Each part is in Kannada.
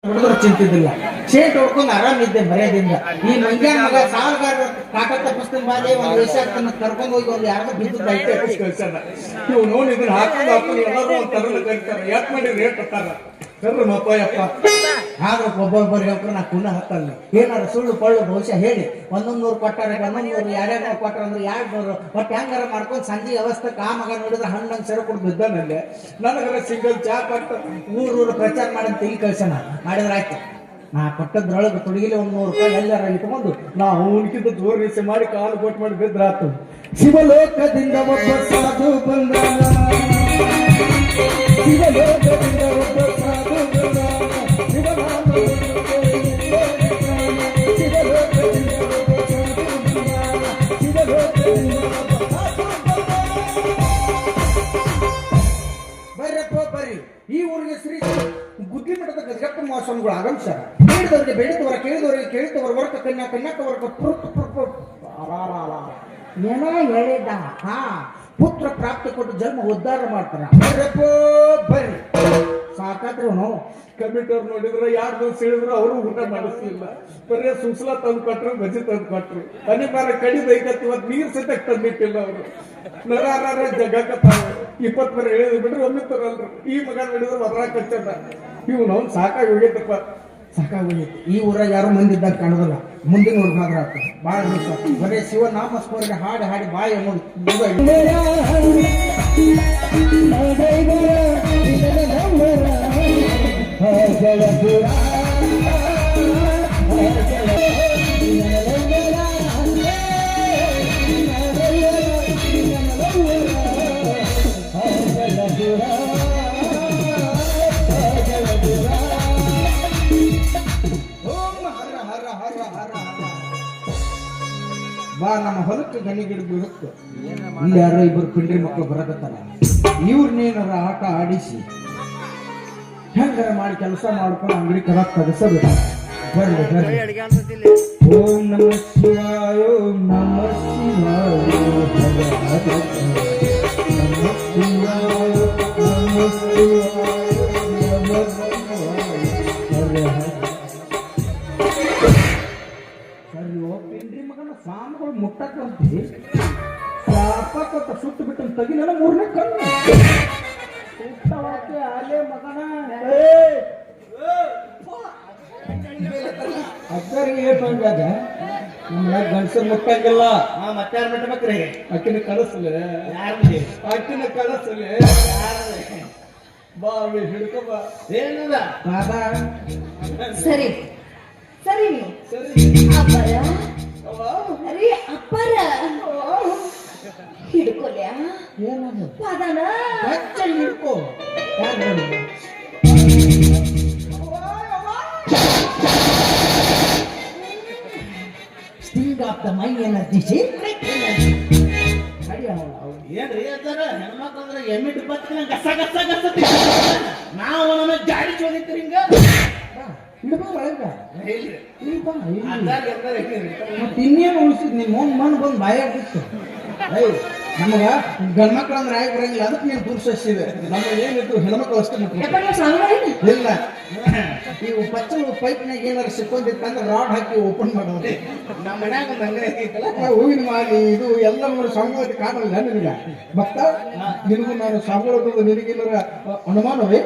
ಹುಡುಗರು ಚಿಂತಿದ್ದಿಲ್ಲ ಶೇಟ್ ಹೊಡ್ಕೊಂಡು ಆರಾಮಿದ್ದೆ ಮರ್ಯಾದಿಂದ. ಈ ಮಂಗ್ಯಾನ ಮಗ ಸಾಲಗಾರ ಕಾಕತ್ತ ಪುಸ್ತಕ ಬಾಲಿ ಒಂದು ದೇಶನ ಕರ್ಕೊಂಡು ಹೋಗಿ ಒಂದು ಯಾರು ಬಿದ್ದು ಐತೆ ಕಳ್ಸಲ್ಲ. ನೀವು ನೋಡಿ ಇದನ್ನ ಹಾಕೊಂಡು ಎಲ್ಲರೂ ಒಂದು ತರಲು ಕರೀತಾರೆ. ಯಾಕೆ ಮಾಡಿ ರೇಟ್ ಹತ್ತಾರ ಕರ್ರ ಮಪ್ಪ ಆದ್ರೆ ಒಬ್ಬೊಬ್ಬರಿಗೆ ಹೋಗ್ರೆ ನಾ ಕುಣ ಹತ್ತಲ್ಲ ಏನಾರ ಸುಳ್ಳು ಪಳ್ಳು ಬಹುಶಃ ಹೇಳಿ 100 ಕೊಟ್ಟಾರ 1100 ಯಾರ್ಯಾರು ಕೊಟ್ಟಾರ ಅಂದ್ರೆ 200 ಒಟ್ಟು ಹೆಂಗಾರ ಮಾಡ್ಕೊಂಡು ಸಂಜೆ ವ್ಯವಸ್ಥೆ ಆ ಮಗ ನೋಡಿದ್ರೆ ಹಣ್ಣಂಗೆ ಸೆರೆ ಕೊಟ್ಟು ಬಿದ್ದಾನಲ್ಲಿ ನನಗರ ಸಿಂಗಲ್ ಚಾ ಕೊಟ್ಟು ಊರೂರು ಪ್ರಚಾರ ಮಾಡಿ ತೆಗಿ ಕಳ್ಸೋಣ ಮಾಡಿದ್ರೆ ಆಯ್ತು. ನಾ ಕೊಟ್ಟದ್ರೊಳಗೆ ತುಡುಗಿಲಿ 100 ರೂಪಾಯಿ ಎಲ್ಲಾರ ಇಟ್ಕೊಂಡು ನಾವು ಉಣ್ಕಿದ್ದು ತೋರಿಸಿ ಮಾಡಿ ಕಾಲು ಕೊಟ್ಟು ಮಾಡಿ ಬಿದ್ರಾತು. ಶಿವಲೋಕದಿಂದ ಒಬ್ಬ ಸಾಧು ಬಂದ, ಶಿವಲೋಕದಿಂದ ಒಬ್ಬ ಸಾಧು ಬಂದ, ಶಿವನಾಮ ಶಿವಲೋಕದಿಂದ ಒಬ್ಬ ಸಾಧು ಬಂದ, ಶಿವಲೋಕದಿಂದ ಒಬ್ಬ ಸಾಧು ಬಂದ. ಬರ್ರಪ್ಪ ಬರ್ರಿ, ಈ ಊರಿಗೆ ಶ್ರೀ ಗುದ್ಲಿ ಮಠದ ಗಜಗಪ್ಪ ಮಹಾಸ್ವಾಮಿಗಳು ಆಗಮಿಸ್ಯಾರ. ಬೇಡಿದವರಿಗೆ ಬೇಡಿದವರ, ಕೇಳಿದವರಿಗೆ ಕೇಳಿದವರ ವರ್ಗ ಕನ್ಯಾ ಕನ್ಯಾಕವರ್ಗ ಏನೋ ಹೇಳಿದ್ದ ಪುತ್ರ ಪ್ರಾಪ್ತಿ ಕೊಟ್ಟು ಜನ್ಮ ಉದ್ಧಾರ ಮಾಡ್ತಾರ. ಬರ್ರಿ ಸಾಕಾದ್ರೆ ನಾವು ಕಮಿಟರ್ ನೋಡಿದ್ರೆ 2 ದಿವಸ ಹೇಳಿದ್ರು ಅವರು ಊಟ ಮಾಡಿಸ್ಲಿಲ್ಲ. ಬರೀ ಸುಸ್ಲಾ ತಂದು ಕೊಟ್ರು, ಬಜ್ಜಿ ತಂದು ಕೊಟ್ರು. ಅನಿವಾರ ಕಡಿದೈಕತ್ ಇವತ್ತು ನೀರು ಸತಕ್ ತಂದಿಟ್ಟಿಲ್ಲ ಅವರು. ನರ ಜಗಕತ್ತಾವ 20 ಬರ ಹೇಳಿದ್ರು ಬಿಡ್ರಿ ಒಮ್ಮೆ ತರಲ್ರು. ಈ ಮಗ ನೋಡಿದ್ರೆ ಮದ್ರಾಗ ಕಚ್ಚದ ಇವ್ ನಾವು ಸಾಕಾಗಿ ಹೋಗೈತಪ್ಪ, ಸಾಕಾಗಿ ಹೋಗೈತಿ. ಈ ಊರಾಗ ಯಾರು ಮಂದಿ ಇದ್ದಾಗ ಕಾಣೋದಿಲ್ಲ. ಮುಂದಿನ ಊರಿಗೆ ಮಾತ್ರ ಆಗ್ತದೆ ಭಾಳ ದಿವಸ ಬರೀ ಶಿವನಾಮ ಸ್ಮರಣೆ ಹಾಡಿ ಹಾಡಿ ಬಾಯಿ ಅನ್ನೋದು. ಬಾ ನಮ್ಮ ಹೊಲಕ್ಕೆ ಗಣಿಗಿಡ ಬೀಳುತ್ತೆ. ಇಲ್ಲಿ ಯಾರೋ 2 ಪಿಂಡ್ರಿ ಮಕ್ಕಳು ಬರಕತ್ತಾರ. ಇವ್ರನ್ನೇನಾರ ಆಟ ಆಡಿಸಿ ಹೆಂಗಾರ ಮಾಡಿ ಕೆಲಸ ಮಾಡ್ಕೊಂಡು ಅಂಗಡಿ ಕಲ ತಗಸಬೇಕು. ಬರ್ಲಿ ಬರ್ಲಿ. ಓಂ ನಮ ಶಿವಾಯ, ಓಂ ನಮ ಶಿವಾಯ, ನಮ ಶಿವಾಯ, ನಮ ಶಿವಾಯ, ನಮ ಸ್ವಾಮಿಗಳು ಮುಟ್ಟಕ್ಕಂತಿ ಸಾಪಕ್ಕ ಸುಟ್ಟು ಬಿಟ್ಟು ತಗಿನ 3ನೇ ಕಣ್ಣು ಸುಟ್ಟವಾಕೆ ಆಲೆ ಮಗನ ಅಕ್ಕರಿಗೆ ಏಟು ಹಂಗಾಗ ಗಂಡಸರು ಮುಟ್ಟಂಗಿಲ್ಲ. ಮತ್ತೆ ಯಾರು ಮುಟ್ಟಬೇಕ್ರಿ? ಅಕ್ಕಿನ ಕಳಿಸ್ಲೆ, ಯಾರಿಗೆ ಅಕ್ಕಿನ ಕಳಿಸ್ಲೆ, ಬಾ ಹಿಡ್ಕೊ ಬಾ. ಏನದ ಬಾಬಾ ಸರಿ ಸರಿ ಸರಿ ಅಪ್ಪರ ಅರೆ ಅಪ್ಪರ ಹಿಡ್ಕೊಲ್ಯಾ ಏನದು ಪಾದನ ಹೆಚ್ಚಲ್ಲಿ ಹಿಡ್ಕೋ. Sting of the mind energy, secret energy. ಏನ್ರಿ ಅದಾರ ಹೆಣ್ಮಕ್ಳಂದ್ರೆ ಎಮ್ಮಿಟ್ಟು ಬತ್ತಿನ ಗಸ ಗಸ ಗಸ ನಾವು ನಮ್ಮ ಜಾಡಿ ಚೋದಿತ್ರಿ ಹಿಂಗ ಹಿಡ್ಕೋ ಒಳಗ. ಮತ್ತೆ ಇನ್ನೇನು ಉಳಿಸಿದ್ ನಿಮ್ಮ ಮಣ್ಣು ಬಂದು ಬಾಯ ಆಗಿತ್ತು. ನಮಗ ಗಂಡ್ಮಕ್ಳು ಅಂದ್ರೆ ಆಗಿ ಬರಂಗಿಲ್ಲ, ಅದಕ್ಕೆ ನೀನು ಪುರುಷಿದೆ. ನಮಗೆ ಏನಿತ್ತು ಹೆಣ್ಮಕ್ಳು ಅಷ್ಟೇ ಮುಟ್ಟ ಇಲ್ಲ. ಈ ಪಚ್ಚಲು ಪೈಪ್ನಾಗ ಏನಾರು ಸಿಕ್ಕೊಂಡಿತ್ತಂದ್ರೆ ರಾಡ್ ಹಾಕಿ ಓಪನ್ ಮಾಡೋದು. ನಮ್ಮ ಮನ್ಯಾಗ ಒಂದು ಅಂಗಡಿ ಐತಲ್ಲ, ಹೂವಿನ ಮಾಲಿ ಇದು ಎಲ್ಲ ನೋಡಿ ಸಂಗತಿ ಕಾಣಲ್ಲ ನಿನಗ. ಮತ್ತ ನಿನಗೂ ನಾನು ಸಾಂಗೊಳೋದು ನಿನಗಿಲ್ಲರ ಅನುಮಾನವೇ?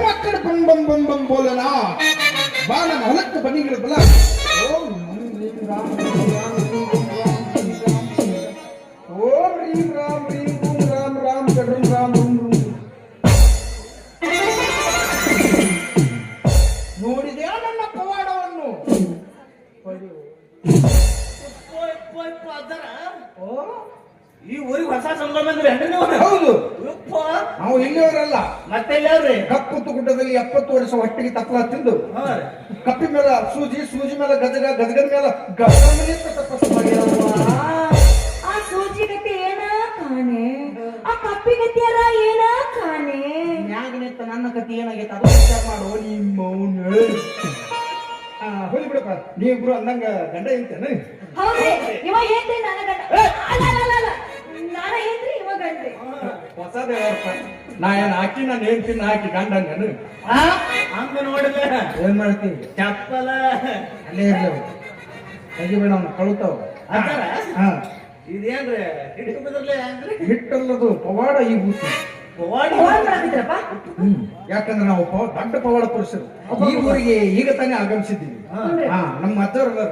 ಮಕ್ಕಳು ಬಂದ್ ಬಂದ್ ಬಂದ್ ಬಂದ್ ಬೋಲನಾ ಬಾ ನಮ್ಮ ಹೊಲಕ್ಕೆ ಬನ್ನಿಗಿಡಬಲ್ಲ. ಓಂ ರೀಂ ರಾಮ್ ರೀಂ ಓಂ ರಾಮ್ ರಾಮ್ ಗಡ್ರಂ ರಾಮ್ ರೂಂ ರೂಂ. ನೋಡಿದ್ಯಾ ನನ್ನ ಪವಾಡವನ್ನು? ಈ ಊರಿಗೆ ಹೊಸ ಸಂಘ ಬಂದ್ರಿ ಹೆಂಡ್ರಿ ನೀವು? ಹೌದು, ನಾವು ಇಲ್ಲಿಯವರಲ್ಲ. ಮತ್ತೆ ಇಲ್ಲವ್ರಿ ಕಪ್ಪುತ್ತು ಗುಡ್ಡದಲ್ಲಿ 70 ವರ್ಷ ಹೊಟ್ಟಿಗೆ ತಪ್ಪಲ ತಿಂದು ಕಪ್ಪಿ ಮೇಲೆ ಸೂಜಿ, ಸೂಜಿ ಮೇಲೆ ಗದಗ, ಗದಗದ ಮೇಲೆ ಗದಗನಿಂದ ತಪಸ್ಸು ಮಾಡಿರಲ್ವಾ? ಆ ಸೂಜಿ ಗತಿ ಏನ ಕಾಣೆ, ಆ ಕಪ್ಪಿ ಗತಿಯರ ಏನ ಕಾಣೆ. ಮ್ಯಾಗ ನಿಂತ ನನ್ನ ಕತಿ ಏನಾಗೈತೆ ಅದು ವಿಚಾರ ಮಾಡು. ನಿಮ್ಮ ಹೋಗಿ ಬಿಡಪ್ಪ, ನೀವಿಬ್ರು ಅಂದಂಗ ಗಂಡ ಇರ್ತೇನೆ. ಹೌದ್ರಿ, ಇವ ಏನ್ರಿ ನನ್ನ ಗಂಡ? ಅಲ್ಲ ಅಲ್ಲ ಅಲ್ಲ, ನಾನ ಏನ್ರಿ ಇವ ಗಂಡ್ರಿ. ಹೊಸದೇ ನಾ ಏನ್ ಹಾಕಿ ನಾನು ಏನ್ ತಿನ್ನ ಹಾಕಿ ಗಂಡ ನಾನು ಆ? ಹಂಗ ನೋಡಿದ್ರೆ ಏನ್ ಮಾಡ್ತೀವಿ ಚಪ್ಪಲ ಅಲ್ಲೇ ಇರ್ಲಿ ತೆಗಿಬೇಡ ಅವ್ನ ಕಳುತ್ತಾವ ಅಂತಾರ ಹಾ ಇದೇನ್ರಿ ಹಿಡಿದು ಬಿದ್ರಲೆ ಹೆಂಗ್ರಿ ಹಿಟ್ಟಲ್ಲದು ಪವಾಡ ಈ ಬೂತಿ ಪವಾಡಿ ಫೋನ್ ಮಾಡ್ತಿದ್ರಪ್ಪ ಯಾಕಂದ್ರೆ ನಾವು ದೊಡ್ಡ ಪವಾಡ ಪುರುಷರು ಈ ಊರಿಗೆ ಈಗ ತಾನೇ ಆಗಮಿಸಿದ್ದೀವಿ ಹಾ ನಮ್ಮ ಅಜ್ಜರ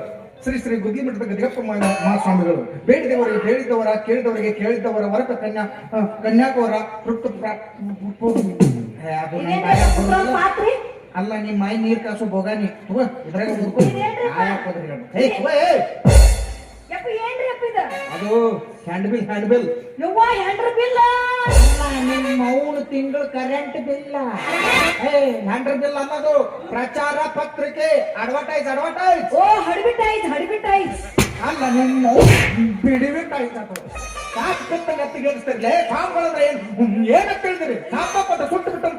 ಶ್ರೀ ಶ್ರೀ ಗುದ್ದಿ ಮಠದ ಗದಿಗಪ್ಪ ಮಹಾಸ್ವಾಮಿಗಳು ಬೇಡಿದವರಿಗೆ ಬೇಡಿದವರ ಕೇಳಿದವರಿಗೆ ಕೇಳಿದವರ ವರಕ ಕನ್ಯಾಕವರ ಅದು ನನ್ ಬಾಯಾಗ ಬರೋದಿಲ್ಲ. ಪಾತ್ರಿ ಅಲ್ಲ ನಿಮ್ಮ ಮೈ ನೀರ್ ಕಾಸು ಬೋಗಾನಿ ಇದ್ರಾಗ ಹುಡ್ಕೊ ಆಯಾಕೋದ್ರಿ ಯಪ್ಪ ಏನ್ರಿ ಅಪ್ಪ ಇದ ಅದು ಹ್ಯಾಂಡ್ ಬಿಲ್ ಯವ್ವ ಹೆಂಡ್ರ ಬಿಲ್ಲ ನಿಮ್ಮ ಅವನು ತಿಂಗಳು ಕರೆಂಟ್ ಬಿಲ್ ಹ್ಯಾಂಡ್ ಬಿಲ್ ಅನ್ನೋದು ಪ್ರಚಾರ ಪತ್ರಿಕೆ ಅಡ್ವರ್ಟೈಸ್ ಓ ಹಡಿಬಿಟ್ಟಾಯ್ತು ಅಲ್ಲ ನಿಮ್ಮ ಬಿಡಿಬಿಟ್ಟಾಯ್ತು ಸಾಕು ಎತ್ತಿಗೆಡಿಸ್ತಿರ್ಲೆ ಸಾಂಬಳಂದ್ರೆ ಏನಂತ ಹೇಳಿದ್ರಿ ಸಾಂಬ ಸುಟ್ಟು ಬಿಟ್ಟು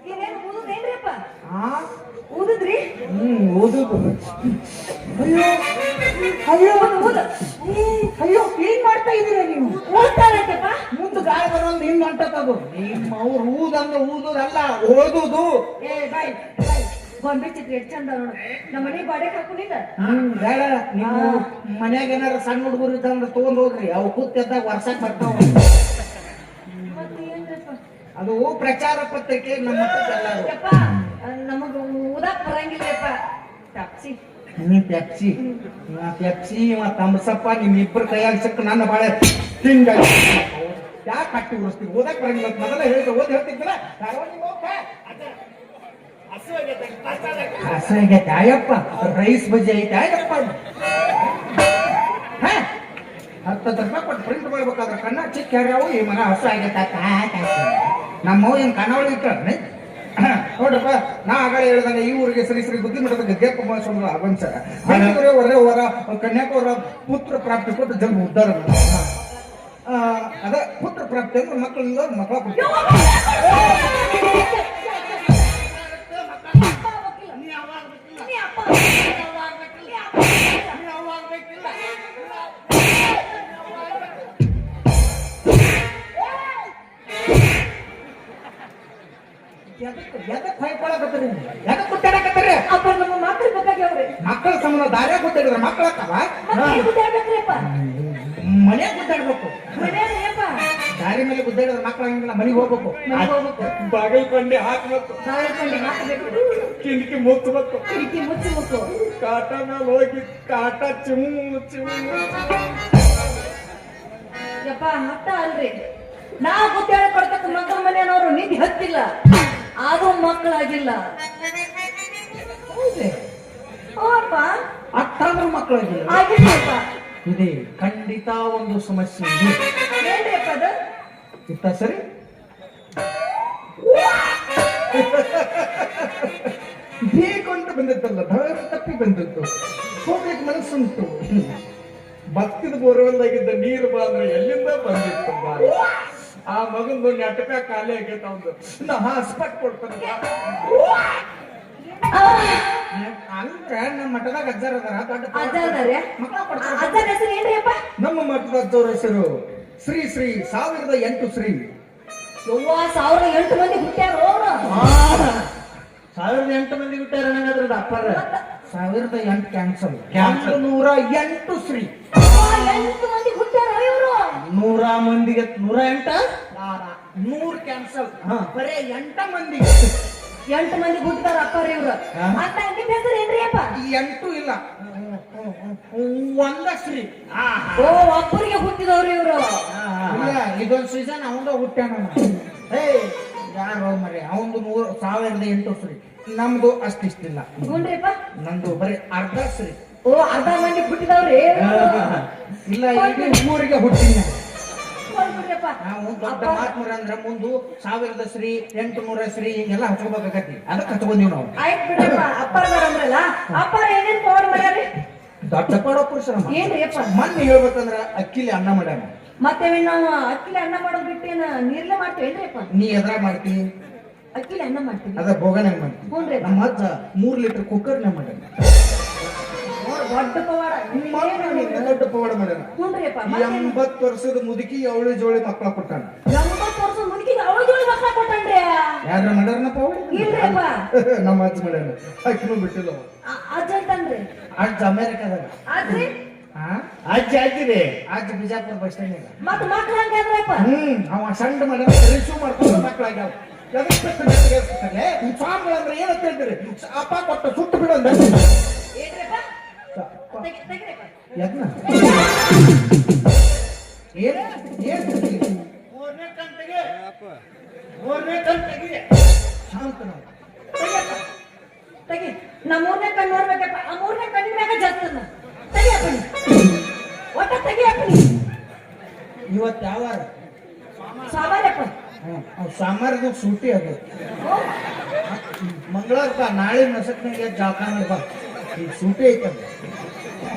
ಇದೇನು ಊದುದೇನ್ರಿ ಅಪ್ಪ ಆ ಊದುದ್ರಿ ಓದುದು ಅಯ್ಯೋ ಅಯ್ಯೋ ಏನ್ ಮಾಡ್ತಾ ಇದೀರ ನೀವು ಊದ್ತಾರಪ್ಪ ಮುಂದೆ ಗಾಳಿ ಬರೋದು ಹಿಂಗ್ ಹೊಂಟದು ನಿಮ್ಮ ಅವ್ರು ಊದಂದ್ರೆ ಊದುದಲ್ಲ ಓದುದು ಏ ಬಾಯ್ ಗೊಂಬೆ ಚಿತ್ರ ಎಷ್ಟ್ ಚಂದ ನೋಡು ನಮ್ಮ ಮನೆ ಬಾಡೆ ಹಾಕೊಂಡಿಲ್ಲ ಬೇಡ ನೀವು ಮನ್ಯಾಗ ಏನಾರ ಸಣ್ಣ ಹುಡುಗರು ಇದ್ದಂದ್ರೆ ತಗೊಂಡ್ ಹೋಗ್ರಿ ಅವು ಕೂತ್ತೆದ್ದಾಗ ವರ್ಷಕ್ ಬರ್ತಾವ ಮತ್ತೆ ಏನ್ರಪ್ಪ ಅದು ಪ್ರಚಾರ ಪತ್ರಿಕೆ ನಮ್ಮ ಎಲ್ಲರೂ ಯಪ್ಪ ನಮಗ ಊದಾಕ್ ಬರಂಗಿಲ್ಲಪ್ಪ ತಪ್ಸಿ ನೀ ಪೆಪ್ಸಿ ಇವ ತಮ್ಸಪ್ಪ ನಿಮ್ ಇಬ್ಬರ ಕೈಯಾಗ ಸಿಕ್ಕ ನನ್ನ ಬಾಳೆ ಹಿಂಗಾಗಿ ಯಾಕೆ ಕಟ್ಟಿ ಉಳಿಸ್ತೀವಿ ಓದಕ್ ಬರಂಗಿಲ್ಲ ಅಂತ ಮೊದಲ ಹೇಳಿದ್ರೆ ಓದ್ ಹೇಳ್ತಿದ್ದಲ್ಲ ಹಸಾಗೈತೆ ಆಯಪ್ಪ ರೈಸ್ ಬಜ್ಜಿ ಐತೆ ಆಯಪ್ಪ 10 ರೂಪಾಯಿ ಕೊಟ್ಟು ಪ್ರಿಂಟ್ ಮಾಡ್ಬೇಕಾದ್ರೆ ಕಣ್ಣ ಚಿಕ್ಕ ಯಾರ್ಯಾವು ಈ ಮಗ ಹಸು ಆಗೈತೆ ನಮ್ಮವ್ ಏನ್ ಕಣ್ಣವಳಿ ಇಟ್ಟ ನೋಡ್ರಪ್ಪ ನಾ ಆಗಲೇ ಹೇಳಿದಂಗೆ ಈ ಊರಿಗೆ ಶ್ರೀ ಶ್ರೀ ಬುದ್ಧಿ ಮಠದ ಗದ್ಯಪ್ಪ ಮಹಾಸ್ವಾಮಿಗಳು ಆಗಮಿಸ್ಯಾರ ಹೊರ ಕನ್ಯಾಕವರ ಪುತ್ರ ಪ್ರಾಪ್ತಿ ಕೊಟ್ಟು ಜನ್ಮ ಉದ್ಧಾರ ಅದ ಪುತ್ರ ಪ್ರಾಪ್ತಿ ಅಂದ್ರೆ ಮಕ್ಕಳಿಂದ ಮಕ್ಕಳ ಕೊಡ್ತಾರೆ ಅಪ್ಪ ನಮ್ಮ ಮಕ್ಳು ಬೇಕಾಗ್ಯಾವ್ರಿ ಮಕ್ಕಳ ಸಂಬಂಧ ದಾರ್ಯಾಗ ಗುದ್ದಾಡಿದ್ರ ಮಕ್ಕಳಕ್ಕವ ಮನ್ಯಾಗ ಗುದ್ದಾಡ್ಬೇಕು ಮನೆಯಪ್ಪ ದಾರಿ ಮೇಲೆ ಗುದ್ದಾಡಿದ್ರ ಮಕ್ಕಳ ಹಂಗಿಲ್ಲ ಮನೆಗೆ ಹೋಗ್ಬೇಕು ಮನೆಗೆ ಹೋಗ್ಬೇಕು ಬಾಗಿಲು ಕೊಂಡಿ ಹಾಕ್ಬೇಕು ಸಾವಿರ ಹಾಕಬೇಕು ಕಿಂಡಿಕೆ ಮುಚ್ಚಬೇಕು ಕಿಟಕಿ ಮುಚ್ಚಿ ಮುಚ್ಚು ಕಾಟ ಮೇಲೆ ಹೋಗಿ ಕಾಟ ಚಿಮ್ಮು ಯಪ್ಪ ಮತ್ತ ಅಲ್ರಿ ನಾ ಗುದ್ದಾಡ ಕೊಡ್ತಕ್ಕ ಮಕ್ಕಳ ಮನೆಯವರು ನಿಧಿ ಹತ್ತಿಲ್ಲ ಆದ್ರೂ ಮಕ್ಕಳಾಗಿಲ್ಲ ಅಪ್ಪ ಅಷ್ಟಾದ್ರೂ ಮಕ್ಕಳಾಗಿಲ್ಲ ಆಗಿಲ್ಲಪ್ಪ ಇದೆ ಖಂಡಿತ ಒಂದು ಸಮಸ್ಯೆ ಇದೆ ಏನ್ರಿ ಅಪ್ಪ ಅದು ಇತ್ತ ಸರಿ ಬೇಕಂತ ಬಂದಿತ್ತಲ್ಲ ಧೈರ್ಯ ತಪ್ಪಿ ಬಂದಿತ್ತು ಹೋಗ್ಲಿಕ್ಕೆ ಮನಸ್ಸುಂಟು ಭಕ್ತಿದ ಬೋರ್ವೆಲ್ದಾಗಿದ್ದ ನೀರು ಬಂದ್ರೆ ಎಲ್ಲಿಂದ ಬಂದಿತ್ತು ಆ ಮಗಂದು ನಾಟಕ ಖಾಲಿ ಆಗೈತೆ ಅವಂದು ನಾ ಹಾಸ್ಪಟ್ ಕೊಡ್ತಾನೆ ಅಂದ್ರೆ ನಮ್ಮ ಮಠದಾಗ ಅಜ್ಜಾರ ಅದಾರ ದೊಡ್ಡ ಅಜ್ಜಾರ್ದಾರೆ ಮಕ್ಕಳ ಕೊಡ್ತಾರ ಅಜ್ಜನ ಹೆಸರು ಏನ್ರಿ ಅಪ್ಪ ನಮ್ಮ ಮಠದ ಅಜ್ಜವ್ರ ಹೆಸರು ಶ್ರೀ ಶ್ರೀ 1008 ಶ್ರೀ ಯವ್ವ 1008 ಮಂದಿ ಹುಟ್ಟ್ಯಾರ ಅವ್ರು 1008 ಮಂದಿ ಬಿಟ್ಟಾರ ನನಗದ್ರದ ಅಪ್ಪಾರ 1008 ಕ್ಯಾನ್ಸಲ್ 108 ಶ್ರೀ 8 ಮಂದಿ ಹುಟ್ಟ್ಯಾರ ಇವ್ರು 100 ಮಂದಿಗೆ 108 100 ಕ್ಯಾನ್ಸಲ್ ಬರೇ 8 ಮಂದಿ 8 ಮಂದಿ ಹುಟ್ಟಾರ ಅಪ್ಪಾರ ಇವ್ರು ಅಂತ ನಿಮ್ ಹೆಸರು ಏನ್ರಿ ಅಪ್ಪ ಈ 8 ಇಲ್ಲ ಒಂದ ಶ್ರೀ ಓ ಒಬ್ಬರಿಗೆ ಹುಟ್ಟಿದವ್ರು ಇವ್ರು ಇಲ್ಲ ಇದೊಂದು ಸೀಸನ್ ಅವಂದ ಹುಟ್ಟ್ಯಾನ ಯಾರು ಮರಿ ಅವಂದು 1008 ಶ್ರೀ ನಮ್ದು ಅಷ್ಟಿಷ್ಟಿಲ್ಲ ಹುನ್ರಿಪ್ಪ ನಂದು ಬರೀ ಅರ್ಧ ಶ್ರೀ ಓ ಅರ್ಧ ಮಂದಿ ಹುಟ್ಟಿದವ್ರಿ ಇಲ್ಲ ಈಗ ಊರಿಗೆ ಹುಟ್ಟಿನ ಹೋಗ್ಬಿಡ್ರಪ್ಪ ನಾವು ದೊಡ್ಡ ಮಹಾತ್ಮರ ಅಂದ್ರ ಮುಂದು 1000 ಶ್ರೀ 800 ಶ್ರೀ ಹಿಂಗೆಲ್ಲ ಹಚ್ಕೋಬೇಕಾಗತಿ ಅದಕ್ಕೆ ಹಚ್ಕೊಂಡೀವಿ ನಾವು ಆಯ್ತು ಬಿಡ್ರಪ್ಪ ಅಪ್ಪಾರ ಅಂದ್ರಲ್ಲ ಅಪ್ಪಾರ ಏನೇನ್ ಪವಾಡ ಮಾಡ್ಯಾರಿ ದೊಡ್ಡ ಪಡ ಪುರುಷರ ಏನ್ರಿ ಅಪ್ಪ ಮೊನ್ನೆ ಹೇಳ್ಬೇಕಂದ್ರ ಅಕ್ಕಿಲಿ ಅನ್ನ ಮಾಡ್ಯಾನ ಮತ್ತೆ ನಾವು ಅಕ್ಕಿಲಿ ಅನ್ನ ಮಾಡೋದ್ ಬಿಟ್ಟೇನ ನೀರ್ಲೆ ಮಾಡ್ತೇವೇನ್ರಿ ಅಪ್ಪ ನೀ ಎದ್ರ ಮಾಡ್ತೀನಿ ಅಕ್ಕಿಲಿ ಅನ್ನ ಮಾಡ್ತೀವಿ ಅದ ಬೋಗನಾಗ ಮಾಡ್ತೀನಿ ಹ್ಞೂನ್ರಿ ನಮ್ಮ ಅಜ್ಜ 3 ಲೀಟರ್ ಕುಕ್ಕರ್ನಾಗ ಮಾಡ್ಯಾನ ದೊಡ್ಡ ಪವಾಡ ದೊಡ್ಡ ಪವಾಡ ಮಾಡ್ಯಾನ. ಹುನ್ರಿಪ್ಪ 80 ವರ್ಷದ ಮುದುಕಿ ಅವಳಿ ಜೋಳಿ ಮಕ್ಕಳ ಕೊಟ್ಟಾನ. 80 ವರ್ಷ ಮುದುಕಿಗೆ ಅವಳ ಜೋಡಿ ಮಕ್ಕಳ ಕೊಟ್ಟನ್ರಿ. ಯಾರ ಮಾಡ್ಯಾರನ ಪವಾಡ? ಇಲ್ರಿಪ್ಪ ನಮ್ಮ ಅಜ್ಜ ಮಾಡ್ಯಾನ. ಆಕಿನೂ ಬಿಟ್ಟಿಲ್ಲ ಅವ. ಅಜ್ಜ ಅಂತನ್ರಿ. ಅಜ್ಜ ಅಮೇರಿಕಾದಾಗ. ಆದ್ರಿ ಅಜ್ಜ ಹಾಕಿದೆ ಅಜ್ಜ ಬಿಜಾಪುರ ಬಸ್ ಸ್ಟ್ಯಾಂಡ್. ಮತ್ತ ಮಕ್ಕಳ ಹಂಗಾದ್ರಪ್ಪ. ಅವ ಸಣ್ಣ ಮಾಡ್ಯಾನ. ರಿಸೀವ್ ಮಾಡ್ಕೊಂಡು ಮಕ್ಕಳಾಗ್ಯಾವ. ಸ್ವಾಮಿಗಳಂದ್ರೆ ಏನಂತ ಹೇಳ್ತೀರಿ? ಅಪ್ಪ ಕೊಟ್ಟ ಸುಟ್ಟು ಬಿಡು ಅಂದ. ಏನ್ರಿಪ್ಪ? ತೆಗಿರಿಪ್ಪ. ಯಜ್ಞ ಏನ್ ಮೂರನೇ ಕಂತಿಗೆ ಶಾಂತ ನಾವು. ತೆಗಿ. ನಾ ಮೂರನೇ ಕಣ್ಣು ನೋಡ್ಬೇಕಪ್ಪ. ಆ ಮೂರನೇ ಕಣ್ಣಿನ ಮ್ಯಾಗ ಜರ್ತದ. ತೆಗಿಯಪ್ಪ ನೀ. ಒಟ್ಟ ತೆಗಿಯಪ್ಪ ನೀ. ಇವತ್ತು ಯಾವ ಸಾಮಾನ್ಯಪ್ಪ. ಸೋಮವಾರದ ಸೂಟಿ ಅದು. ಮಂಗಳವಾರ ಬಾ, ನಾಳೆ ನಸಕ್ನಾಗ ಜಾಕಾನ ಬಾ. ಈಗ ಸೂಟಿ ಐತದ.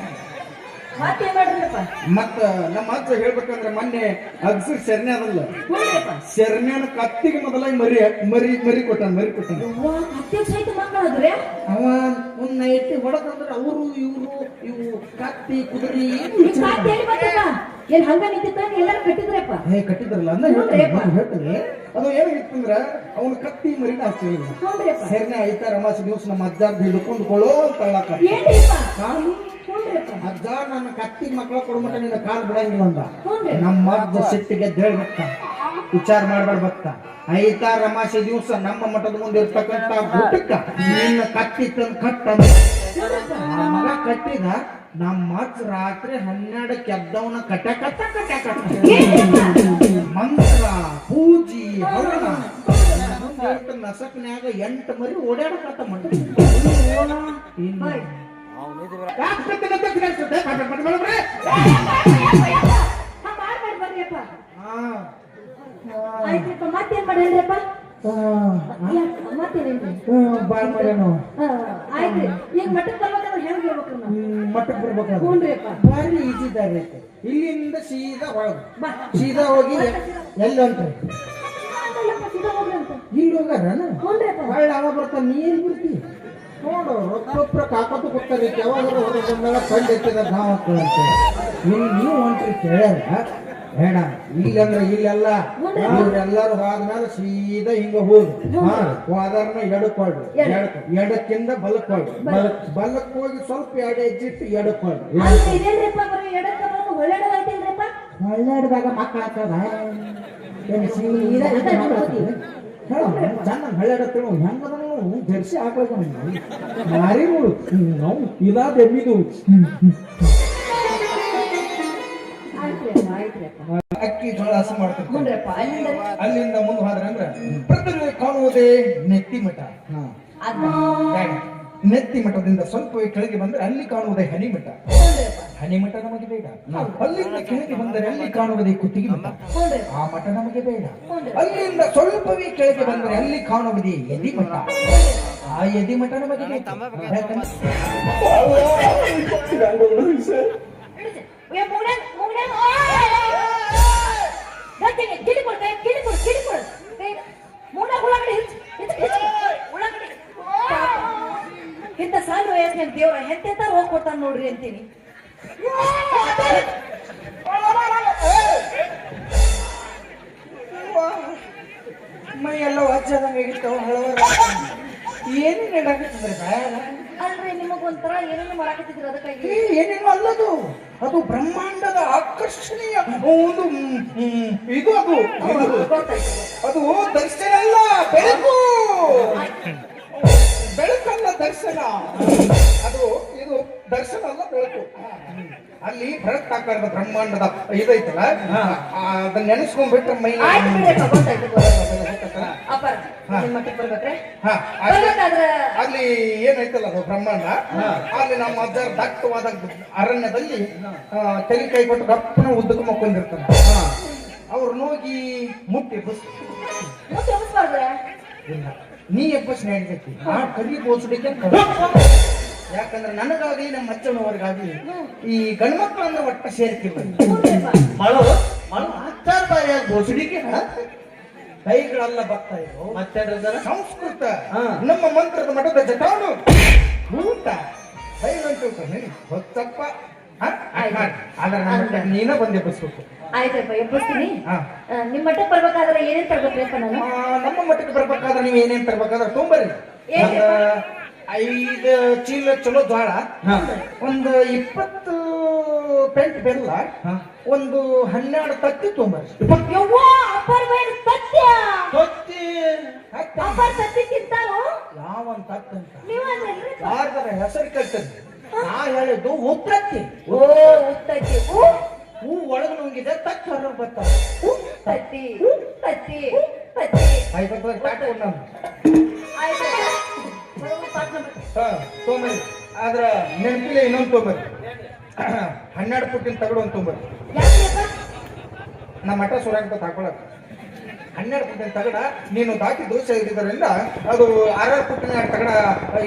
ಮತ್ತೇನ್ ಮಾಡ್ರಿಪ್ಪ? ಮತ್ತ ನಮ್ಮ ಅಜ್ಜ ಹೇಳ್ಬೇಕಂದ್ರೆ ಮೊನ್ನೆ ಅಗ್ಸರ್ ಶರಣೆ ಅದಲ್ಲ, ಹುನ್ರಿಪ್ಪ. ಶರಣೆನ ಕತ್ತಿಗೆ ಮೊದಲಾಗಿ ಮರಿ ಕೊಟ್ಟಾನ. ಅವ್ವ, ಹತ್ತಿಗೆ ಸಹಿತ ಮಕ್ಕಳಾದ್ರೆ ಅವ ಒಂದ್ ನೈಟ್ ಹೊಡಕಂದ್ರೆ ಅವರು ಇವು ಕತ್ತಿ ಕುದುರೆ ಹೇಳಿ ಬರ್ತಪ್ಪ. ಏನ್ ಹಂಗ ನಿಂತಿತ್ತ ಎಲ್ಲಾರು ಕಟ್ಟಿದ್ರಪ್ಪ? ಕಟ್ಟಿದ್ರಲ್ಲ ಅಂದ ಹೇಳ್ತೀನಿ. ಅದು ಏನಾಗಿತ್ತಂದ್ರ ಅವನ ಕತ್ತಿ ಮರಿನ ಹಾಕ್ತಿಲ್ಲ. ಹುನ್ರಿಪ್ಪ. ಶರಣೆ ಐತಾರ ಅಮಾಸಿ ದಿವಸ ನಮ್ಮ ಅಜ್ಜಾರ್ದು ಹಿಡ್ಕೊಂಡ್ಕೊಳ್ಳೋ ಅಂತ ಹೇಳಕ. ಏನ್ರಿಪ್ಪ? ಹುನ್ರಿಪ್ಪ. ಅಜ್ಜ ನನ್ನ ಕತ್ತಿ ಮಕ್ಕಳ ಕೊಡ್ಮಟ ನಿನ್ನ ಕಾಲ್ ಬಿಡಂಗಿಲ್ಲ ಅಂದ. ಹುನ್ರಿ. ನಮ್ಮ ಅಜ್ಜ ಸಿಟ್ಟಿಗೆ ಹೇಳಿ ಬತ್ತ, ವಿಚಾರ ಮಾಡ್ಬೇಡ ಬತ್ತ. ಐತಾರ ಅಮಾಸಿ ದಿವಸ ನಮ್ಮ ಮಠದ ಮುಂದೆ ಇರ್ತಕ್ಕಂತ ಗುಟ್ಟಕ್ಕ ನಿನ್ನ ಕತ್ತಿ ತಂದು ಕಟ್ಟ. ಆ ಮಗ ಕಟ್ಟಿದ. ನಮ್ಮ ಅಜ್ಜ ರಾತ್ರಿ 12ಕ್ಕೆ ಎದ್ದವನ ಕಟ್ಟ ಮಂತ್ರ ಪೂಜಿ ಹವನ ನಸಕ್ನ್ಯಾಗ 8 ಮರಿ ಓಡಾಡಕತ್ತ ಮಣ್ಣ. ಆಯ್ತ್ರಪ್ಪ. ಮತ್ತೇನ್ ಮಾಡ್ಯಾನ್ರಿಪ್ಪ? ಮತ್ತೇನೇನ್ರಿ? ಬಾಳ್ ಮಾಡ್ಯಾನು. ಆಯ್ತ್ರಿ. ಈಗ ಮಠಕ್ಕೆ ಬರ್ಬೇಕಂದ್ರೆ ಹೆಂಗ್ ಬರ್ಬೇಕ್ರಿ ನಾವು? ಮಠಕ್ಕೆ ಬರ್ಬೇಕಾದ್ರೆ ಹುನ್ರಿಪ್ಪ. ಭಾರಿ ಈಜಿ ದಾರಿ ಐತೆ. ಇಲ್ಲಿಂದ ಸೀದಾ ಹೋಗಿ ಬಾ. ಸೀದಾ ಹೋಗಿ ಎಲ್ಲಿ ಹೊಂಟ್ರಿ? ಸೀದಾ ಹೋಗ್ರಿ ಅಂತ. ಇಲ್ಲಿ ಹೋಗಾರ ಹುನ್ರಿಪ್ಪ. ಒಳ್ಳೆ ಅವ ಬರ್ತಾನ. ನೀರ್ ಬಿಡ್ತಿ ನೋಡು. ರೊಕ್ಕಪ್ರ ಕಾಕತ್ತು ಕೊಡ್ತಾರೆ. ಯಾವಾಗ ಹೊರಗೆ ಬಂದಾಗ ಕಂಡು ಎತ್ತಿದ ನಾವು ಹಾಕೊಳ್ಳಂತೆ. ನೀವು ಹೊಂಟ್ರಿ ಕೇಳ್ಯಾರ ಬೇಡ. ಇಲ್ಲಂದ್ರೆ ಇಲ್ಲೆಲ್ಲ ಇವ್ರೆಲ್ಲರೂ ಹೋದ್ಮೇಲೆ ಸೀದಾ ಹಿಂಗ ಹೋಗಿ ಹೋದಾರನ ಎಡಕ್ಕೊಳ್ರಿ. ಎಡಕ್ಕಿಂದ ಬಲಕ್ಕೊಳ್ರಿ. ಬಲಕ್ ಹೋಗಿ ಸ್ವಲ್ಪ ಎಡೆ ಹೆಜ್ಜಿಟ್ಟು ಎಡಕ್ಕೊಳ್ರಿ. ಇದೇನ್ರಿಪ್ಪ? ಬರೀ ಎಡಕ್ಕ ಬಂದು ಒಳ್ಳೆಯದಾಗೈತೇನ್ರಿಪ್ಪ? ಒಳ್ಳೆಡ್ದಾಗ ಮಕ್ಕಳ ಆಗ್ತದ. ಏನು ಸೀದಾ ಚಂದ ಹಳ್ಳೆಡತ್ತೇನು ಹೆಂಗದ ಜರ್ಸಿ ಹಾಕ್ಬೇಕು. ಮಾರಿ ನೋಡು ನಾವು ಇದಾದ ಎಮ್ಮಿದು ಅಕ್ಕಿ ಜೋಳ ಹಸು ಮಾಡ್ತಾರೆ. ಹುನ್ರಿಪ್ಪ. ಅಲ್ಲಿಂದ ಮುಂದೆ ಹೋದ್ರೆ ಅಂದ್ರೆ ಪ್ರತಿದಿನ ಕಾಣುವುದೇ ನೆತ್ತಿ ಮಠ. ಬೇಡ. ನೆತ್ತಿ ಮಠದಿಂದ ಸ್ವಲ್ಪ ಕೆಳಗೆ ಬಂದರೆ ಅಲ್ಲಿ ಕಾಣುವುದೇ ಹನಿ ಮಠ. ಹನಿ ಮಠ ನಮಗೆ ಬೇಡ. ಅಲ್ಲಿಂದ ಕೆಳಗೆ ಬಂದರೆ ಅಲ್ಲಿ ಕಾಣುವುದೇ ಕುತ್ತಿಗೆ ಮಠ. ಆ ಮಠ ನಮಗೆ ಬೇಡ. ಅಲ್ಲಿಂದ ಸ್ವಲ್ಪವೇ ಕೆಳಗೆ ಬಂದರೆ ಅಲ್ಲಿ ಕಾಣುವುದೇ ಎದಿ ಮಠ. ಆ ಎದಿ ಮಠ ನಮಗೆ ಬೇಕು. ಇಂಥ ಸಣ್ಣ ವಯಸ್ಸಿನ ದೇವ್ರ ಎಂತೆಂತ ರೋಗ ಕೊಡ್ತಾನ ನೋಡ್ರಿ ಅಂತೀನಿ. ಮೈ ಎಲ್ಲ ಹಚ್ಚದಂಗಾಗಿತ್ತು. ಹಳವರ ಏನೇನು ಹೇಳಾಕತ್ತಿದ್ರೆ ಬಾಯಾಗ ಅಲ್ರಿ ನಿಮಗೊಂಥರ ಏನೇನು ಮಾಡಾಕತ್ತಿದ್ರು ಅದಕ್ಕಾಗಿ. ಏನೇನು ಅಲ್ಲದು. ಅದು ಬ್ರಹ್ಮಾಂಡದ ಆಕರ್ಷಣೀಯ ಒಂದು ಇದು. ಅದು ದರ್ಶನ ಅಲ್ಲ, ಬೆಳಕು. ಬೆಳಕಲ್ಲ ದರ್ಶನ. ಅದು ಇದು ದರ್ಶನ ಅಲ್ಲ, ಬೆಳಕು. ಅಲ್ಲಿ ಬೃಹತ್ತಾಕಾರದ ಬ್ರಹ್ಮಾಂಡದ ಇದೈತಲ್ಲ, ಅದನ್ನ ನೆನೆಸ್ಕೊಂಡ್ಬಿಟ್ರೆ ಮೈ ಅಲ್ಲಿ ಏನೈತಲ್ಲ ಅದು ಬ್ರಹ್ಮಾಂಡ. ಅಲ್ಲಿ ನಮ್ಮ ಅಜ್ಜರ ದಟ್ಟವಾದ ಅರಣ್ಯದಲ್ಲಿ ತಲೆ ಕೈ ಕೊಟ್ಟು ಗಪ್ಪನ ಉದ್ದಕ್ಕೆ ಮಕ್ಕೊಂಡಿರ್ತಾನೆ. ಅವ್ರು ಹೋಗಿ ಮುಟ್ಟಿ ಇಲ್ಲ ನೀ ಎಬ್ಬಸ್ ನಡೀತೈತಿ. ಆ ಕರಿ ಬೋಸಡಿಕೆ ಯಾಕಂದ್ರೆ ನನಗಾಗಿ ನಮ್ಮ ಅಜ್ಜನವರಿಗಾಗಿ ಈ ಗಂಡ್ಮಕ್ಳು ಅಂದ್ರೆ ಒಟ್ಟ ಸೇರ್ತಿಲ್ಲ. ಬೋಸಡಿಕೆ ಕೈಗಳೆಲ್ಲ ಬರ್ತಾ ಇದ್ರು. ಮತ್ತೆ ಸಂಸ್ಕೃತ ನಮ್ಮ ಮಂತ್ರದ ಮಠದ ಜಟಾನು ಊಟ ಬೈಲ್ ಅಂತ ತಿಳ್ಕೊಂಡಿ ಹೊತ್ತಪ್ಪ ಆಯ್ತು. ಆದ್ರೆ ನಮ್ಮ ನೀನ ಬಂದೆ ಬಸ್ಬೇಕು. ಆಯ್ತಪ್ಪ ಎಬ್ಬಿಸ್ತೀನಿ. ಹಾ. ನಿಮ್ ಮಠಕ್ಕೆ ಬರ್ಬೇಕಾದ್ರೆ ಏನೇನ್ ತರ್ಬೇಕ್ರಿಪ್ಪ ನಾನು? ನಮ್ಮ ಮಟ್ಟಕ್ಕೆ ಬರ್ಬೇಕಾದ್ರೆ ನೀವು ಏನೇನ್ ತರ್ಬೇಕಾದ್ರೆ ತೊಂಬರ್ರಿ. ಏನ್? 5 ಚೀಲ ಚಲೋ ಜ್ವಾಳ, ಒಂದು 20 ಪೆಂಟ್ ಬೆಲ್ಲ, ಒಂದು 12 ತತ್ತಿ ತೊಂಬರ್ರಿ. ಯವ್ವ ಅಪ್ಪರ್ ಬೇಡ ಸತ್ಯ. ತೊತ್ತಿ ಅಪ್ಪರ್ ಸತ್ಯ ತಿಂತಾವು. ಯಾವಂತ ತತ್ತಂತ ನೀವಲ್ರಿ? ಯಾರ್ದಾರ ಹೆಸರು ಕಳ್ತಂದ್ರೆ ನಾ ಹೇಳಿದ್ದು ಉತ್ತತ್ತಿ. ಓ ಉತ್ತತ್ತಿ. ಹೂ ಒಳಗೆ ನುಂಗಿದೆ ತತ್ತಿ ಹೊರಗೆ ಬರ್ತಾವ. ತತ್ತಿ ತತ್ತಿ ತತ್ತಿ. ಆಯ್ತು ಕಾಟು ನಾನು ಆಯ್ತು ಬರೋದು ಪಾಟ್ನ ಬರ್ತೀನಿ. ತೊಂಬರಿ. ಆದ್ರ ನೆನಪಿಲ್ಲ ಇನ್ನೊಂದು ತೊಂಬರಿ. 12 ಫುಟ್ಟಿನ ತಗಡು ಒಂದು ತೊಂಬರಿ. ಯಾಕ್ರಿಪ್ಪ? ನಮ್ಮ ಮಠ ಸುರಾಂತ ಹಾಕೊಳಕ್ 12 ಫುಟ್ಟಿನ ತಗಡ ನೀನು ದಾಟಿ ದೋಷ ಇದ್ದಿದ್ದರಿಂದ ಅದು 6 ಫುಟ್ಟಿನ ತಗಡ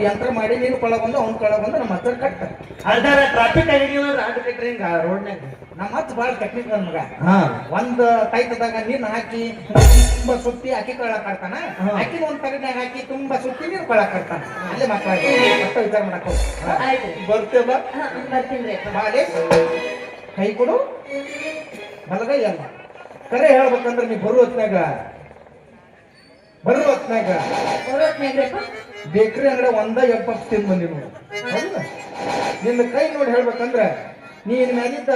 ಯಂತ್ರ ಮಾಡಿ ನೀನು ಕೊಳ್ಳ ಬಂದು ಅವ್ನ ಕೊಳ್ಳ ಬಂದು ನಮ್ಮ ಹತ್ರ ಕಟ್ತಾರೆ. ಅಲ್ದಾರ ಟ್ರಾಫಿಕ್ ಆಗಿಲ್ಲ ರಾಡ್ ಕಟ್ರಿ ಹಿಂಗ ರೋಡ್ನಾಗ. ನಮ್ಮ ಹತ್ತು ಭಾಳ ಟೆಕ್ನಿಕಲ್ ಮಗ. ಒಂದ್ ತೈತದಾಗ ನೀನ್ ಹಾಕಿ ತುಂಬಾ ಸುತ್ತಿ ಅಕ್ಕಿ ಕೊಳ್ಳ ಕಟ್ತಾನ, ಅಕ್ಕಿನ ಒಂದ್ ತಗಡ್ನಾಗ ಹಾಕಿ ತುಂಬಾ ಸುತ್ತಿ ನೀರು ಕೊಳ್ಳ ಕಟ್ತಾನ. ಅಲ್ಲೇ ಮಕ್ಕಳಾಗಿ ಮತ್ತೆ ವಿಚಾರ ಮಾಡಕ್ ಆಯ್ತು ಬರ್ತೇವ. ಬರ್ತೀನಿ ಅಪ್ಪ. ಬಾಲೆ ಕೈ ಕೊಡು, ಬಲಗೈ ಅಲ್ಲ. ಕರೆ ಹೇಳ್ಬೇಕಂದ್ರೆ ನೀ ಬರೋ ಹೊತ್ನಾಗ ಬರೋತ್ನಾಗ್ರಿಪ್ಪ? ಬೇಕ್ರಿ ಅಂಗಡಿ 170 ತಿಂದು ಬಂದಿ ನೋಡು. ಹೌದಾ? ನಿನ್ನ ಕೈ ನೋಡಿ ಹೇಳ್ಬೇಕಂದ್ರ ನೀನ್ ಮ್ಯಾಲಿದ್ದ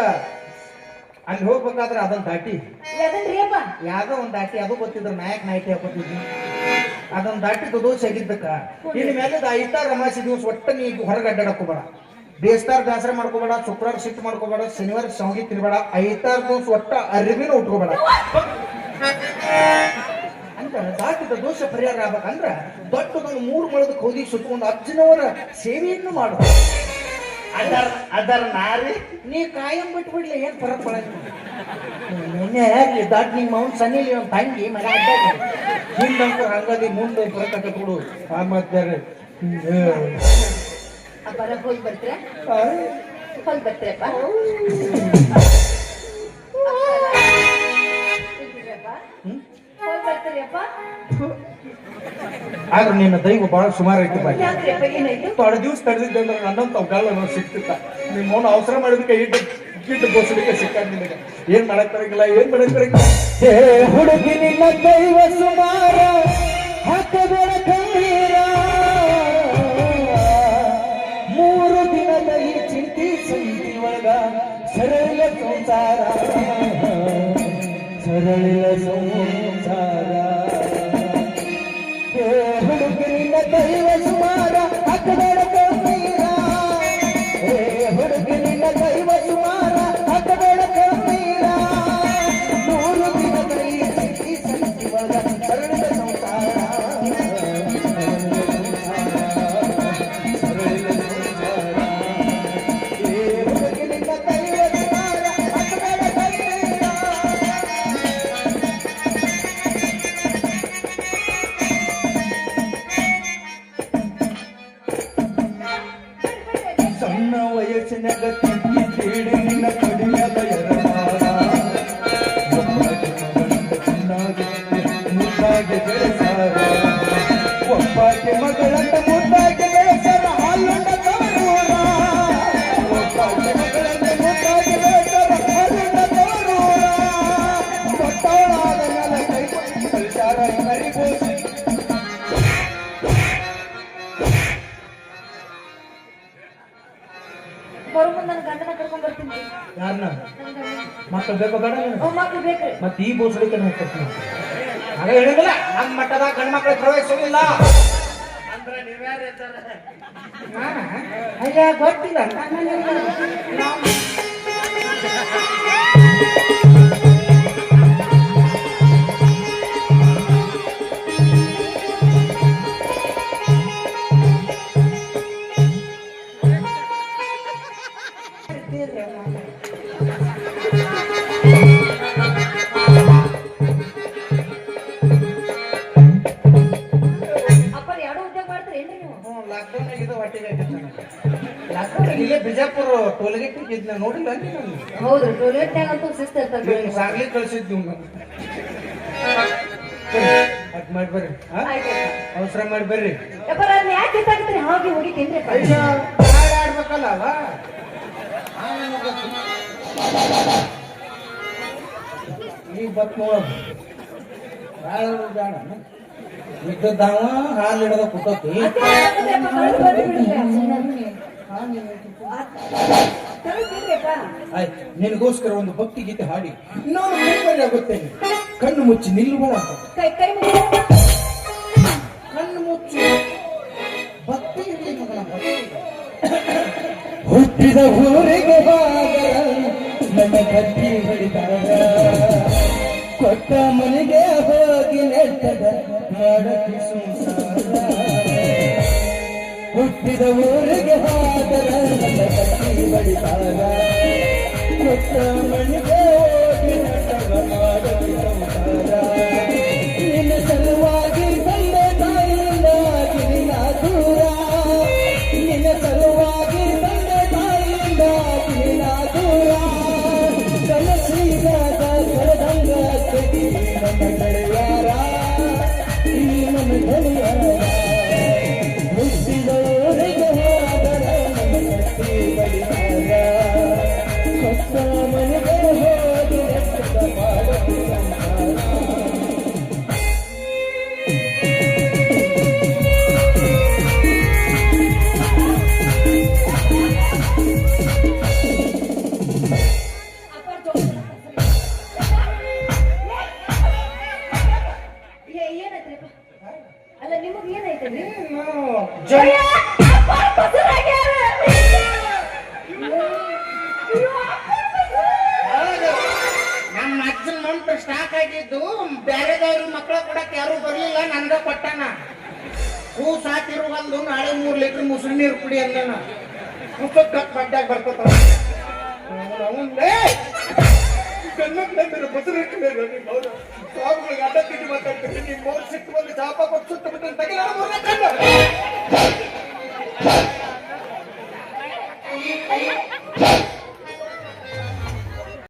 ಅಲ್ಲಿ ಹೋಗ್ಬೇಕಾದ್ರೆ ಅದನ್ನ ದಾಟಿ ಯಾವ್ದನ್ರಿ ಅಪ್ಪ? ಯಾವ್ದೋ ಒಂದ್ ದಾಟಿ ಅದು ಗೊತ್ತಿದ್ರ ನಾಯಕಿ ಹಾಕೋತಿದ್ವಿ. ಅದನ್ನ ದಾಟಿ ದೋಷ ಆಗಿದ್ದಕ್ಕ ಇನ್ ಮೇಲಿದ್ದ 5 ರಮಾಸಿ ದಿವಸ ಒಟ್ಟ ನೀ ಹೊರಗೆ ಅಡ್ಡಾಡಕೋಬೇಡ. ಬೇಸ್ತಾರ ದಾಸರ ಮಾಡ್ಕೋಬೇಡ, ಶುಕ್ರವಾರ ಸಿಟ್ಟು ಮಾಡ್ಕೋಬೇಡ, ಶನಿವಾರ ಶಾವಿಗೆ ತಿನ್ಬೇಡ, 5 ದಿವಸ ಒಟ್ಟ ಅರಿವಿನ ಉಟ್ಕೋಬೇಡ ಅಂತ. ದಾಟಿದ ದೋಷ ಪರಿಹಾರ ಆಗ್ಬೇಕಂದ್ರ ದೊಡ್ಡದೊಂದು 3 ಮೊಳದ ಕೌದಿ ಸುತ್ತಕೊಂಡು ಅಜ್ಜನವರ ಸೇವೆಯನ್ನು ಮಾಡು. ಅದರ ನಾರಿ ನೀ ಕಾಯಂ ಬಿಟ್ಬಿಡ್ಲಿ, ಏನ್ ಫರಕ್ ಪಡ. ದಾಟ್ ನಿಮ್ಮ ಅವ್ನ ಸನ್ನಿಲಿ ಒಂದು ತಂಗಿ ಮಗ ಹಿಂದಂಕರ್ ಹಂಗದಿ ಮುಂದೆ ಬರಕ ಬಿಡು. ಮತ್ತೆ ಅಪ್ಪರ ಹೋಗಿ ಬರ್ತೀರಾ? ಹೋಗಿ ಬರ್ತೀರಪ್ಪ? ಹೋಗಿ ಬರ್ತೀರಪ್ಪ? ಆದ್ರೆ ನಿನ್ನ ದೈವ ಬಹಳ ಸುಮಾರು ಐತಿ ಬಾಯಿ. ಯಾಕ್ರಿಪ್ಪ ಏನಾಯ್ತು? ತೊಡೆ ದಿವ್ಸ ತಡೆದಿದ್ದೆ ಅಂದ್ರೆ ನನ್ನಂತ ಗಾಳ ಸಿಕ್ತಿತ್ತ. ನಿಮ್ಮ ಅವಸರ ಮಾಡಿದಕ್ಕೆ ಇಟ್ಟು ಬೋಸಲಿಕ್ಕೆ ಸಿಕ್ಕ ನಿನಗೆ. ಏನ್ ಮಾಡಕ್ ಬರಂಗಿಲ್ಲ, ಏನ್ ಮಾಡಕ್ ಬರಂಗಿಲ್ಲ. ಹುಡುಗಿ ನಿನ್ನ ದೈವ ಸುಮಾರ ಹಾಕಬೇಡ ಕಣ್ಣೀರ. 3 ದಿನದ ಈ ಚಿಂತಿ ಸಂತಿ ಒಳಗ ಸರಳ ಸಂಸಾರ, ಸರಳ ಸಂಸಾರ. ಹುಡುಗಿ ನಿನ್ನ ದೈವ ಸುಮಾರ ಹಾಕಬೇಡ ಕಣ್ಣೀರ. ಹುಡುಗಿ ನಿನ್ನ ದೈವ ಸುಮಾರ ಹಾಕಬೇಡ ಕಣ್ಣೀರ. 3 ದಿನದ ಈ ಚಿಂತಿ ಸಂತಿ ಒಳಗ ಸರಳ ಸಂಸಾರ, ಸಣ್ಣ ವಯಸ್ಸಿನಾಗ ತಿಂಡಿ ಕೇಳಿ ನಿನ್ನ ಕಡಿಯಾದ ಎರಮಾರ. ಮುದ್ದಾಗಿ ಬೆಳೆಸಾರ, ಒಬ್ಬಾಕೆ ಮಗಳಂತ ಮುದ್ದಾಗಿ ಬೆಳೆಸಾರ. ಹಾಲುಂಡ ತವರೂರ, ಒಬ್ಬಾಕೆ ಮಗಳಂತ ಮುದ್ದಾಗಿ ಬೆಳೆಸಾರ. ಹಾಲುಂಡ ತವರೂರ. ದೊಡ್ಡವಳಾದ ಮೇಲೆ ಕೈ ಕಳಿಸಾರ ಕರಿಗೋಸಿ. ಬರೋ ಮುಂದೆ ನನ್ನ ಗಂಡನ ಕರ್ಕೊಂಡ್ ಬರ್ತೀನಿ. ಯಾರನ್ನ ನನ್ನ ಗಂಡನ. ಮಕ್ಕಳು ಬೇಕೋ ಬೇಡ ನಿನಗೆ? ಮಕ್ಳು ಬೇಕ್ರಿ. ಮತ್ತೆ ಈ ಬೋಸಡಿಕೆ ಹೋಗ್ತೀನಿ ಆಗ ಹೇಳಿದಿಲ್ಲ ನಮ್ಮ ಮಟ್ಟದ ಗಂಡು ಮಕ್ಕಳ ಪ್ರವೇಶವಿಲ್ಲ ಅಂದ್ರ ನೀವ್ಯಾರು ಇರ್ತಾರ? ಅಯ್ಯ ಗೊತ್ತಿಲ್ಲ. ಅಪ್ಪರ್ ಎರಡು ಉದ್ಯೋಗ ಮಾಡ್ತೀರೇನ್ರಿ ನೀವು? ಲಾಕ್ಡೌನ್ ಆಗಿದ್ದು ಹೊಟ್ಟಿಗೆ ಲಾಕ್ಡೌನ್ ಇಲ್ಲೇ ಬಿಜಾಪುರ ಟೋಲ್ಗೇಟ್ ಇದ್ನ ನೋಡಿಲ್ಲ ನೀನು? ಹೌದ್ರಿ, ಟೋಯ್ಲೆಟ್ನಾಗಂತೂ ಶಿಸ್ತು ಇರ್ತದೆ. ಸಾಗ್ಲಿ ಕಳ್ಸಿದ್ವಿ ಅದ್ ಮಾಡಿ ಬರ್ರಿ, ಅವಸರ ಮಾಡಿ ಬರ್ರಿ. ಯಪ್ಪ ನಾನು ಯಾಕೆ ಕಿತ್ತಾಕ್ತೀನಿ? ಹೋಗಿ ಹೋಗಿತ್ತೇನ್ರಿ? ಇರ್ಬೇಕಲ್ಲ ಅವ ಈಗ ಬತ್ ನೋಡ ಬ್ಯಾಡ ಬ್ಯಾಡ ಇದ್ದದ್ದಾವ ಹಾಲು ಹಿಡದ ಕುಟ್ಟತಿ ಆಯ್ತು ನಿನಗೋಸ್ಕರ ಒಂದು ಭಕ್ತಿ ಗೀತೆ ಹಾಡಿ ನಾನು ಕೈಮರಿ ಆಗುತ್ತೇನೆ. ಕಣ್ಣು ಮುಚ್ಚಿ ನಿಲ್ಲುವ ಕಣ್ಣು ಮುಚ್ಚಿ ಭಕ್ತಿ ಇರಲಿ ಮಗನ ಭಕ್ತಿ. ಹುಟ್ಟಿದ ಊರಿಗೆ ನನ್ನ ಭಕ್ತಿ ಹೊಡಿತಾರ ಕೊಟ್ಟ ಮನೆಗೆ ಹೋಗಿ ನೆಟ್ಟದ ಮಾಡಕ್ಕೆ ಸಂಸಾರ. ಹುಟ್ಟಿದ ಊರಿಗೆ ಹೋದರ ನನ್ನ ಭಕ್ತಿ ಹೊಡಿತಾರ ಕೊಟ್ಟ ಮನೆಗೆ ಹೋಗಿ ನೆಟ್ಟದ ಮಾಡಕ್ಕೆ ಸಂಸಾರ. ನಿನ್ನ ಸಲುವಾಗಿ ತಂದೆ ತಾಯಿಯಿಂದ ನಿನ್ನ ದೂರ ನಿನ್ನ ಸಲುವಾಗಿ ತಂದೆ ತಾಯಿಯಿಂದ ನಿನ್ನ ದೂರ ಕನಸಿದಾಗ ಕರೆದಂಗ ಕಡಿ ನನ್ನ ಗೆಳೆಯಾರ ಈ ನನ್ನ ಗೆಳೆಯಾರ. ಹುಟ್ಟಿದವರಿಗೆ ಹೋದರ ನನ್ನ ಕಟ್ಟಿ ಬಡಿಯಾರ ಹೊಸ ಮನೆಗೆ ಹೋಗಿ ನೆಟ್ಟದ ಮಾಡಲು ಸಂಸಾರ. ಏನಾಯ್ತಪ್ಪ? ಅಲ್ಲ ನಿಮಗ್ ಏನಾಯ್ತದ್ರಿ? ನಮ್ಮ ಅಜ್ಜನ ಮಂಟು ಸ್ಟಾಕ್ ಆಗಿದ್ದು ಬೇರೆದವ್ರ ಮಕ್ಕಳ ಕೊಡಕ್ ಯಾರು ಬರ್ಲಿಲ್ಲ ನನ್ಗ ಕೊಟ್ಟಾನ. ಹೂ ಸಾಕಿರುವಲ್ದು ನಾಳೆ 3 ಲೀಟರ್ ಮುಸುಳಿ ನೀರು ಕುಡಿ ಅಂದನ. ಮುಸಕ್ ಬಡ್ಡಾಗ ಬರ್ತದ ಸ್ವಾಮಿಗಳಿಗೆ ಅಡ್ಡ ತಿಂಡಿ ಮಾತಾಡ್ತೀನಿ. ನಿಮ್ಮ ಮೌನ್ ಸಿಟ್ಟು ಬಂದು ಚಾಪ ಕೊಟ್ಟು ಸುತ್ತ ಬಿಟ್ಟು ತೆಗಿಲ ಕಣ್ಣ